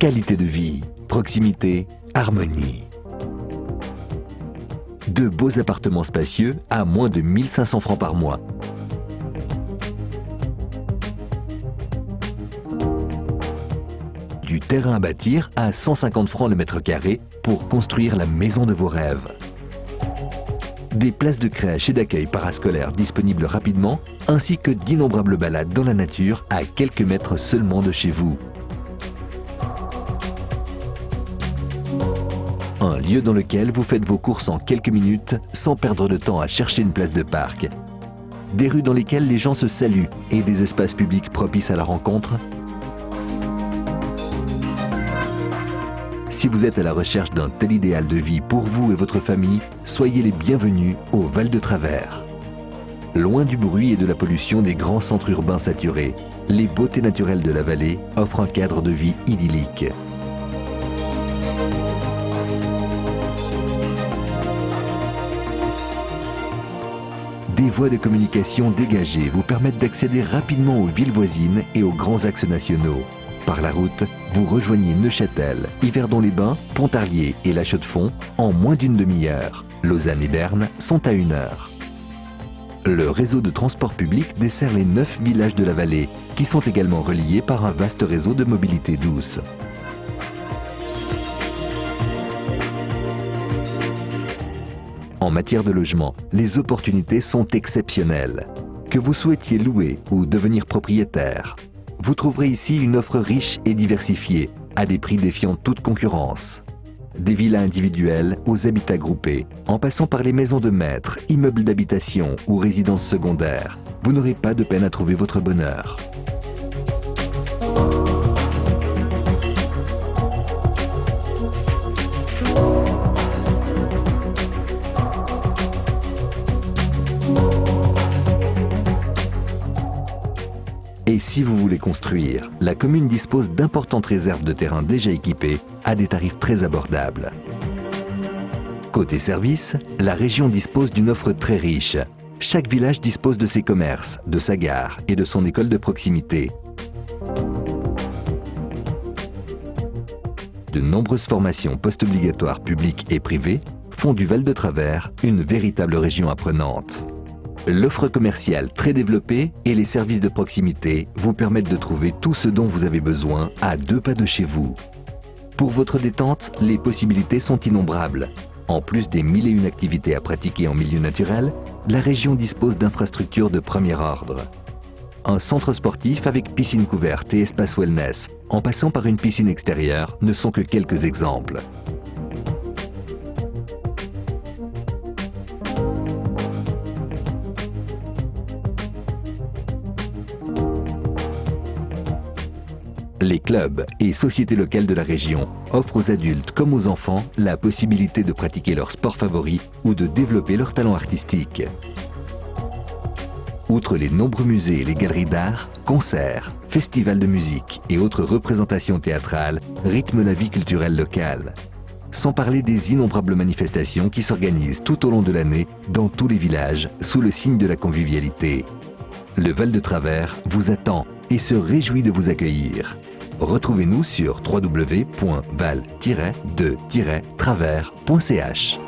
Qualité de vie, proximité, harmonie. De beaux appartements spacieux à moins de 1500 francs par mois. Du terrain à bâtir à 150 francs le mètre carré pour construire la maison de vos rêves. Des places de crèche et d'accueil parascolaire disponibles rapidement, ainsi que d'innombrables balades dans la nature à quelques mètres seulement de chez vous. Un lieu dans lequel vous faites vos courses en quelques minutes sans perdre de temps à chercher une place de parc. Des rues dans lesquelles les gens se saluent et des espaces publics propices à la rencontre. Si vous êtes à la recherche d'un tel idéal de vie pour vous et votre famille, soyez les bienvenus au Val de Travers. Loin du bruit et de la pollution des grands centres urbains saturés, les beautés naturelles de la vallée offrent un cadre de vie idyllique. Des voies de communication dégagées vous permettent d'accéder rapidement aux villes voisines et aux grands axes nationaux. Par la route, vous rejoignez Neuchâtel, Yverdon-les-Bains, Pontarlier et La Chaux-de-Fonds en moins d'une demi-heure. Lausanne et Berne sont à 1 heure. Le réseau de transport public dessert les 9 villages de la vallée, qui sont également reliés par un vaste réseau de mobilité douce. En matière de logement, les opportunités sont exceptionnelles. Que vous souhaitiez louer ou devenir propriétaire, vous trouverez ici une offre riche et diversifiée, à des prix défiant toute concurrence. Des villas individuelles aux habitats groupés, en passant par les maisons de maître, immeubles d'habitation ou résidences secondaires, vous n'aurez pas de peine à trouver votre bonheur. Et si vous voulez construire, la commune dispose d'importantes réserves de terrain déjà équipées à des tarifs très abordables. Côté service, la région dispose d'une offre très riche. Chaque village dispose de ses commerces, de sa gare et de son école de proximité. De nombreuses formations post-obligatoires publiques et privées font du Val de Travers une véritable région apprenante. L'offre commerciale très développée et les services de proximité vous permettent de trouver tout ce dont vous avez besoin à 2 pas de chez vous. Pour votre détente, les possibilités sont innombrables. En plus des 1001 activités à pratiquer en milieu naturel, la région dispose d'infrastructures de premier ordre. Un centre sportif avec piscine couverte et espace wellness, en passant par une piscine extérieure, ne sont que quelques exemples. Les clubs et sociétés locales de la région offrent aux adultes comme aux enfants la possibilité de pratiquer leur sport favori ou de développer leur talent artistique. Outre les nombreux musées et les galeries d'art, concerts, festivals de musique et autres représentations théâtrales rythment la vie culturelle locale. Sans parler des innombrables manifestations qui s'organisent tout au long de l'année dans tous les villages sous le signe de la convivialité. Le Val de Travers vous attend et se réjouit de vous accueillir. Retrouvez-nous sur www.val-de-travers.ch.